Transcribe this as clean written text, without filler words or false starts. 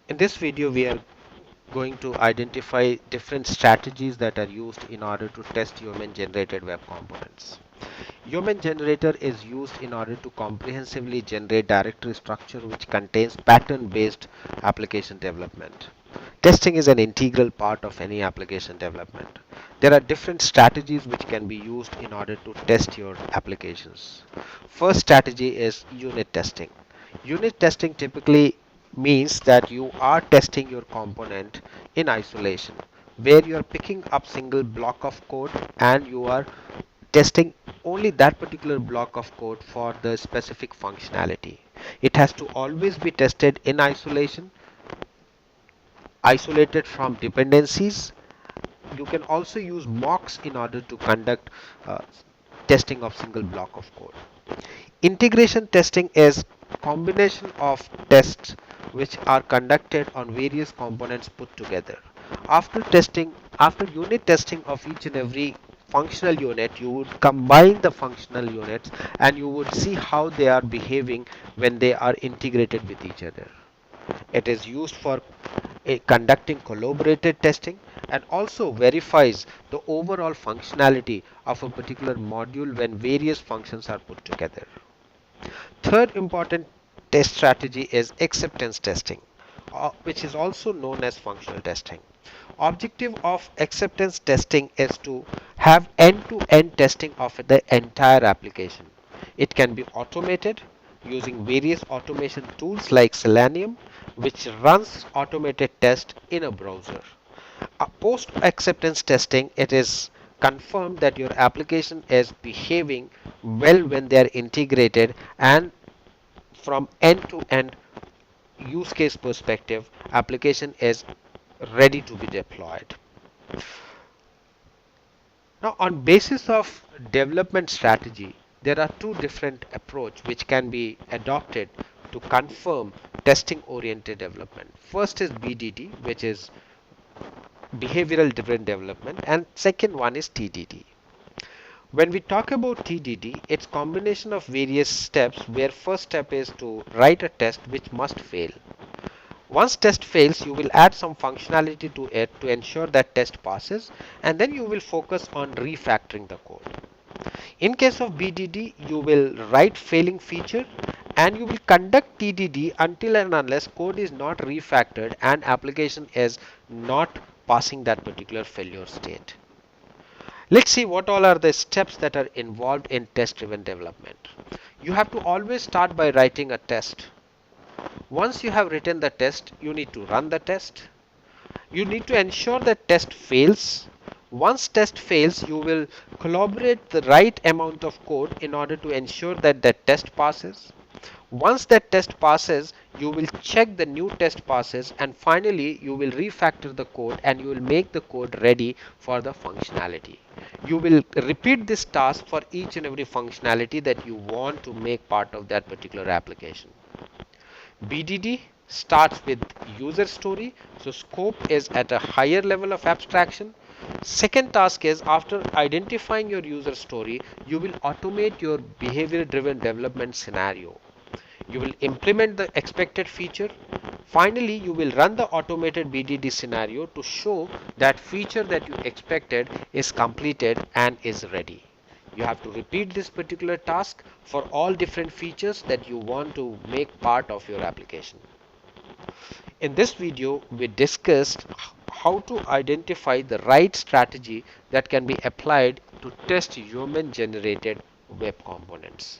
In this video, we are going to identify different strategies that are used in order to test yeoman generated web components. Yeoman generator is used in order to comprehensively generate directory structure which contains pattern-based application development. Testing is an integral part of any application development. There are different strategies which can be used in order to test your applications. First strategy is unit testing. Unit testing typically means that you are testing your component in isolation, where you are picking up single block of code and you are testing only that particular block of code for the specific functionality. It has to always be tested in isolation, isolated from dependencies. You can also use mocks in order to conduct uh, testing of single block of code. Integration testing is combination of tests which are conducted on various components put together. After unit testing of each and every functional unit, you would combine the functional units and you would see how they are behaving when they are integrated with each other. It is used for conducting collaborated testing and also verifies the overall functionality of a particular module when various functions are put together. Third important test strategy is acceptance testing, which is also known as functional testing. Objective of acceptance testing is to have end-to-end testing of the entire application. It can be automated using various automation tools like Selenium, which runs automated tests in a browser. Post acceptance testing, it is confirmed that your application is behaving well when they are integrated, and from end to end use case perspective, application is ready to be deployed. Now, on basis of development strategy, there are two different approach which can be adopted to confirm testing oriented development. First is BDD, which is behavioral driven development, and second one is TDD. When we talk about TDD, it's combination of various steps where first step is to write a test which must fail. Once test fails, you will add some functionality to it to ensure that test passes, and then you will focus on refactoring the code. In case of BDD, you will write failing feature and you will conduct TDD until and unless code is not refactored and application is not passing that particular failure state. Let's see what all are the steps that are involved in test-driven development. You have to always start by writing a test. Once you have written the test, you need to run the test. You need to ensure that test fails. Once test fails, you will collaborate the right amount of code in order to ensure that the test passes. Once that test passes, you will check the new test passes, and finally you will refactor the code and you will make the code ready for the functionality. You will repeat this task for each and every functionality that you want to make part of that particular application. BDD starts with user story, so scope is at a higher level of abstraction. Second task is, after identifying your user story, you will automate your behavior driven development scenario. You will implement the expected feature. Finally, you will run the automated BDD scenario to show that feature that you expected is completed and is ready. You have to repeat this particular task for all different features that you want to make part of your application. In this video, we discussed how to identify the right strategy that can be applied to test human generated web components.